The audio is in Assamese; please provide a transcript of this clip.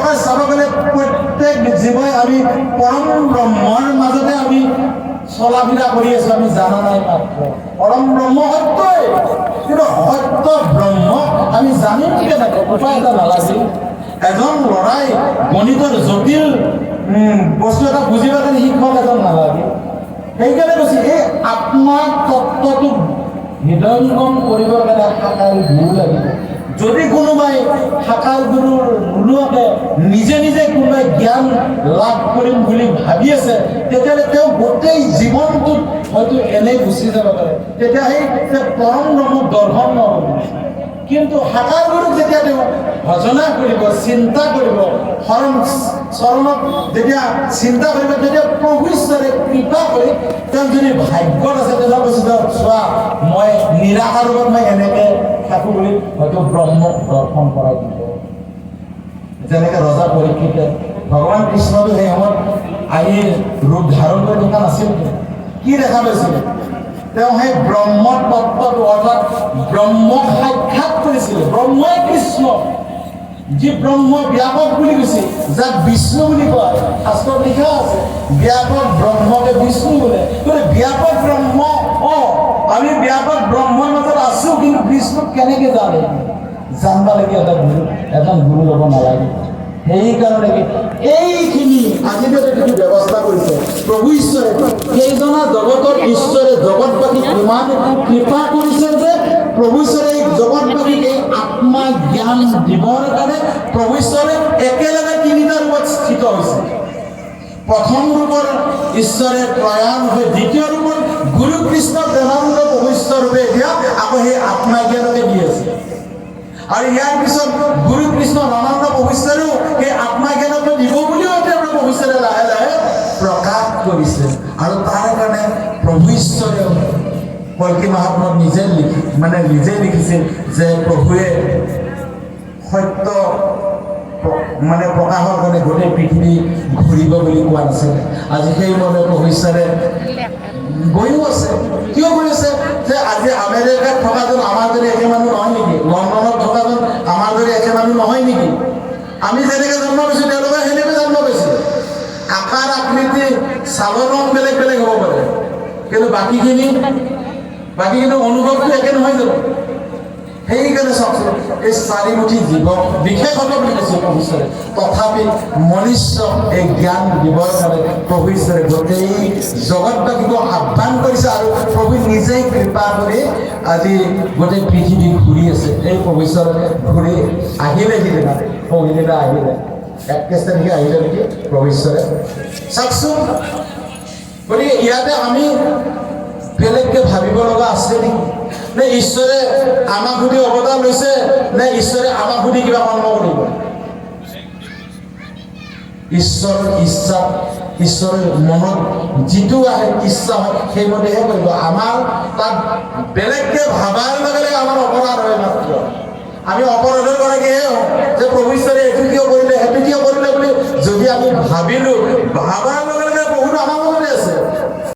প্ৰকাৰে চাব গ'লে প্ৰত্যেক জীৱই আমি পৰম ব্ৰহ্মৰ মাজতে আমি চলা ফিৰা কৰি আছো, আমি জানা নাই মাত্ৰ। পৰম ব্ৰহ্ম সত্যই, কিন্তু সত্য ব্ৰহ্ম আমি জানিম কেনেকৈ? উপায় এটা নালাগিল। এজন ল'ৰাই গণিতৰ জটিল বস্তু এটা বুজিবৰ কাৰণে শিক্ষক এজন নালাগে। সেইকাৰণে কৈছে এই আত্মা তত্ত্বটোক হৃদয়ংগম কৰিবৰ কাৰণে শাখাৰ গুৰু লাগিব। যদি কোনোবাই শাখাৰ গুৰু নোলোৱাকে নিজে নিজে কোনোবাই জ্ঞান লাভ কৰিম বুলি ভাবি আছে, তেতিয়াহ'লে তেওঁ গোটেই জীৱনটোত হয়তো এনেই গুচি যাব পাৰে। তেতিয়া সেই পৰম ব্ৰহ্মক দৰ্শন নহ'ব। কিন্তু শাখাৰ গুৰুক যেতিয়া তেওঁ ভজনা কৰিব, চিন্তা কৰিব, চৰণত যেতিয়া চিন্তা কৰিব, তেতিয়া প্ৰভু ঈশ্বৰে কৃপা কৰি তেওঁ যদি ভাগ্যত আছে, তেতিয়া কৈছে চোৱা মই নিৰাশাৰ ৰূপত মই এনেকৈ থাকোঁ বুলি হয়তো ব্ৰহ্মক দৰ্শন কৰাই দিব। যেনেকৈ ৰজা পৰীক্ষিতে ভগৱান কৃষ্ণটো সেই সময়ত আহি ৰূপ ধাৰণ কৰি থকা নাছিল। কি দেখা পাইছিলে? তেওঁ সেই ব্ৰহ্ম তত্ত্বটো অৰ্থাৎ ব্ৰহ্মক সাক্ষাৎ কৰিছিলে। ব্ৰহ্মই কৃষ্ণ, যি ব্ৰহ্ম ব্যাপক বুলি কৈছে, যাক বিষ্ণু বুলি কয়। শাস্ত্ৰত লিখা আছে ব্যাপক ব্ৰহ্মকে বিষ্ণু বোলে। গতিকে ব্যাপক ব্ৰহ্ম, আমি ব্যাপক ব্ৰহ্মৰ মাজত আছো, কিন্তু বিষ্ণুক কেনেকে জানে? জানবা লাগে এজন গুৰু ল'ব নালাগে। সেইকাৰণে এইখিনি আজি যিটো ব্যৱস্থা কৰিছে প্ৰভু ঈশ্বৰে, সেইজনা জগতৰ ঈশ্বৰে জগতবাসীক ইমান কৃপা কৰিছে যে প্ৰভু ঈশ্বৰে এই জগতবাসীক এই আত্মা জ্ঞান দিবৰ কাৰণে প্ৰভু ঈশ্বৰে একেলগে তিনিটা ৰূপত স্থিত হৈছে। প্ৰথম ৰূপত ঈশ্বৰে প্ৰয়াণ হৈ, দ্বিতীয় ৰূপত গুৰু কৃষ্ণ প্ৰেমানন্দ প্ৰভু ঈশ্বৰ ৰূপে এতিয়া আকৌ সেই আত্মা জ্ঞানকে দি আছে। আৰু ইয়াৰ পিছত গুৰু কৃষ্ণ ৰামানন্দ প্ৰভু ঈশ্বৰেও সেই আত্মা জ্ঞানকে দিব বুলিও এতিয়া প্ৰভু ঈশ্বৰে লাহে লাহে প্ৰকাশ কৰিছে। আৰু তাৰ কাৰণে প্ৰভু ঈশ্বৰে কল্কি মহাত্মাত নিজে লিখিছিল যে প্ৰভুৱে সত্য প্ৰকাশৰ কাৰণে গোটেই পৃথিৱী ঘূৰিব বুলি কোৱা নাছিল। আজি সেইমতে প্ৰভু ঈশ্বৰে গৈও আছে। কিয় গৈ আছে? যে আজি আমেৰিকাত থকাজন আমাৰ দৰে একে মানুহ নহয় নেকি? লণ্ডনত থকাজন আমাৰ দৰে একে মানুহ নহয় নেকি? আমি যেনেকৈ জন্ম পাইছোঁ তেওঁলোকে সেনেকৈ জন্ম পাইছে। আকাৰ আকৃতি ছালৰ ৰং বেলেগ বেলেগ হ'ব পাৰে, কিন্তু বাকীখিনি অনুভৱটো একে নহয় জানো? সেইকাৰণে চাওকচোন, এই চাৰিমুঠি জীৱক বিশেষত বুলি কৈছে প্ৰভু ঈশ্বৰে। তথাপি মনুষ্যক এই জ্ঞান দিবৰ কাৰণে প্ৰভু ঈশ্বৰে গোটেই জগতবাসীক আহ্বান কৰিছে। আৰু প্ৰভু নিজেই কৃপা কৰি আজি গোটেই পৃথিৱী ঘূৰি আছে। এই প্ৰভু ঈশ্বৰে ঘূৰি আহিলে সিদিনা, পৰহিদিনা আহিলে, 31 তাৰিখে আহিলে নেকি প্ৰভু ঈশ্বৰে। চাওকচোন, গতিকে ইয়াতে আমি বেলেগকে ভাবিব লগা আছে নেকি? নে ঈশ্বৰে আমাক সুধি অৱতাৰ লৈছে, নে ঈশ্বৰে আমাক সুধি কিবা কৰ্ম কৰিব? ঈশ্বৰৰ ইচ্ছা, ঈশ্বৰৰ মনত যিটো আহে ইচ্ছা হয় সেইমতেহে কৰিব। আমাৰ তাত বেলেগকে ভাবাৰ লগে লগে আমাৰ অপৰাধ হয় মাত্ৰ। আমি অপৰাধ